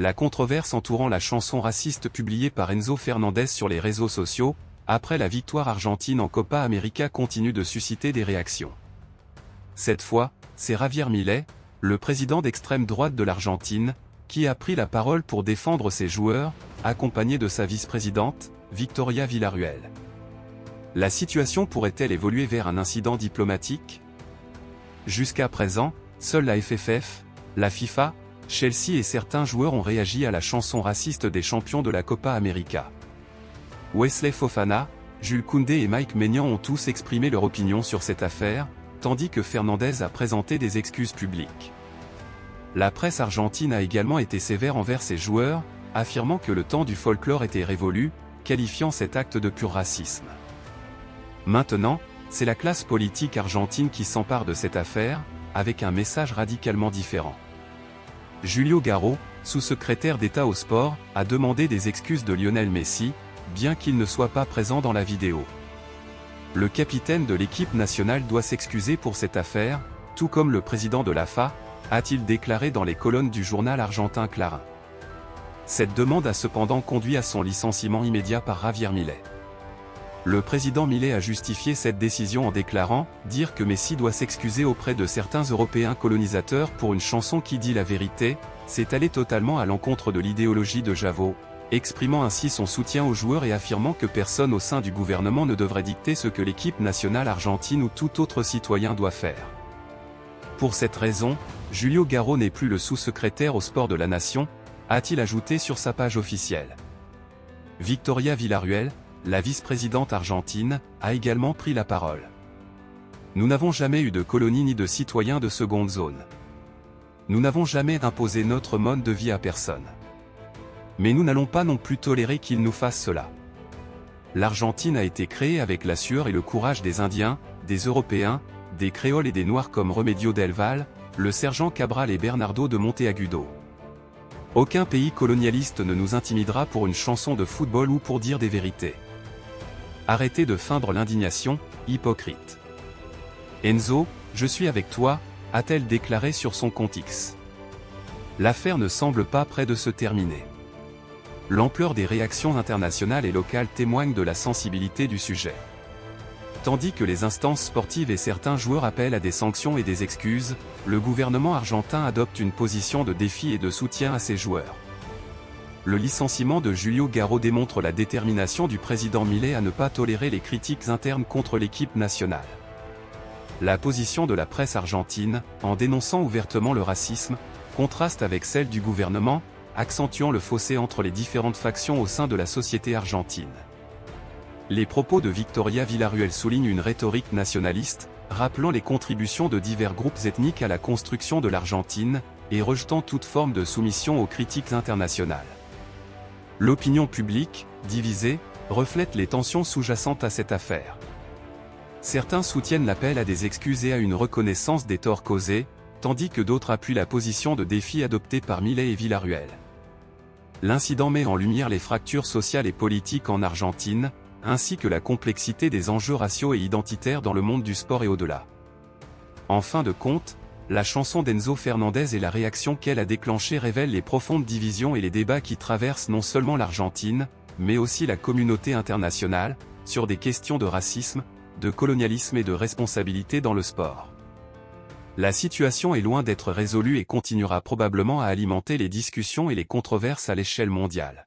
la controverse entourant la chanson raciste publiée par Enzo Fernandez sur les réseaux sociaux, après la victoire argentine en Copa América continue de susciter des réactions. Cette fois, c'est Javier Milei, le président d'extrême droite de l'Argentine, qui a pris la parole pour défendre ses joueurs, accompagné de sa vice-présidente, Victoria Villarruel. La situation pourrait-elle évoluer vers un incident diplomatique? Jusqu'à présent, seule la FFF, la FIFA, Chelsea et certains joueurs ont réagi à la chanson raciste des champions de la Copa América. Wesley Fofana, Jules Koundé et Mike Maignan ont tous exprimé leur opinion sur cette affaire, tandis que Fernandez a présenté des excuses publiques. La presse argentine a également été sévère envers ses joueurs, affirmant que le temps du folklore était révolu, qualifiant cet acte de pur racisme. Maintenant, c'est la classe politique argentine qui s'empare de cette affaire, avec un message radicalement différent. Julio Garro, sous-secrétaire d'État au sport, a demandé des excuses de Lionel Messi, bien qu'il ne soit pas présent dans la vidéo. Le capitaine de l'équipe nationale doit s'excuser pour cette affaire, tout comme le président de l'AFA, a-t-il déclaré dans les colonnes du journal argentin Clarín. Cette demande a cependant conduit à son licenciement immédiat par Javier Milei. Le président Milei a justifié cette décision en déclarant « dire que Messi doit s'excuser auprès de certains Européens colonisateurs pour une chanson qui dit la vérité, c'est aller totalement à l'encontre de l'idéologie de Javo », exprimant ainsi son soutien aux joueurs et affirmant que personne au sein du gouvernement ne devrait dicter ce que l'équipe nationale argentine ou tout autre citoyen doit faire. Pour cette raison, Julio Garro n'est plus le sous-secrétaire au sport de la nation, a-t-il ajouté sur sa page officielle. Victoria Villarruel, la vice-présidente argentine, a également pris la parole. Nous n'avons jamais eu de colonie ni de citoyens de seconde zone. Nous n'avons jamais imposé notre mode de vie à personne. Mais nous n'allons pas non plus tolérer qu'ils nous fassent cela. L'Argentine a été créée avec la sueur et le courage des Indiens, des Européens, des Créoles et des Noirs comme Remedio del Val, le sergent Cabral et Bernardo de Monteagudo. Aucun pays colonialiste ne nous intimidera pour une chanson de football ou pour dire des vérités. Arrêtez de feindre l'indignation, hypocrite. Enzo, je suis avec toi, a-t-elle déclaré sur son compte X. L'affaire ne semble pas près de se terminer. L'ampleur des réactions internationales et locales témoigne de la sensibilité du sujet. Tandis que les instances sportives et certains joueurs appellent à des sanctions et des excuses, le gouvernement argentin adopte une position de défi et de soutien à ses joueurs. Le licenciement de Julio Garro démontre la détermination du président Milei à ne pas tolérer les critiques internes contre l'équipe nationale. La position de la presse argentine, en dénonçant ouvertement le racisme, contraste avec celle du gouvernement, accentuant le fossé entre les différentes factions au sein de la société argentine. Les propos de Victoria Villarruel soulignent une rhétorique nationaliste, rappelant les contributions de divers groupes ethniques à la construction de l'Argentine, et rejetant toute forme de soumission aux critiques internationales. L'opinion publique, divisée, reflète les tensions sous-jacentes à cette affaire. Certains soutiennent l'appel à des excuses et à une reconnaissance des torts causés, tandis que d'autres appuient la position de défi adoptée par Milei et Villarruel. L'incident met en lumière les fractures sociales et politiques en Argentine, ainsi que la complexité des enjeux raciaux et identitaires dans le monde du sport et au-delà. En fin de compte, la chanson d'Enzo Fernandez et la réaction qu'elle a déclenchée révèlent les profondes divisions et les débats qui traversent non seulement l'Argentine, mais aussi la communauté internationale, sur des questions de racisme, de colonialisme et de responsabilité dans le sport. La situation est loin d'être résolue et continuera probablement à alimenter les discussions et les controverses à l'échelle mondiale.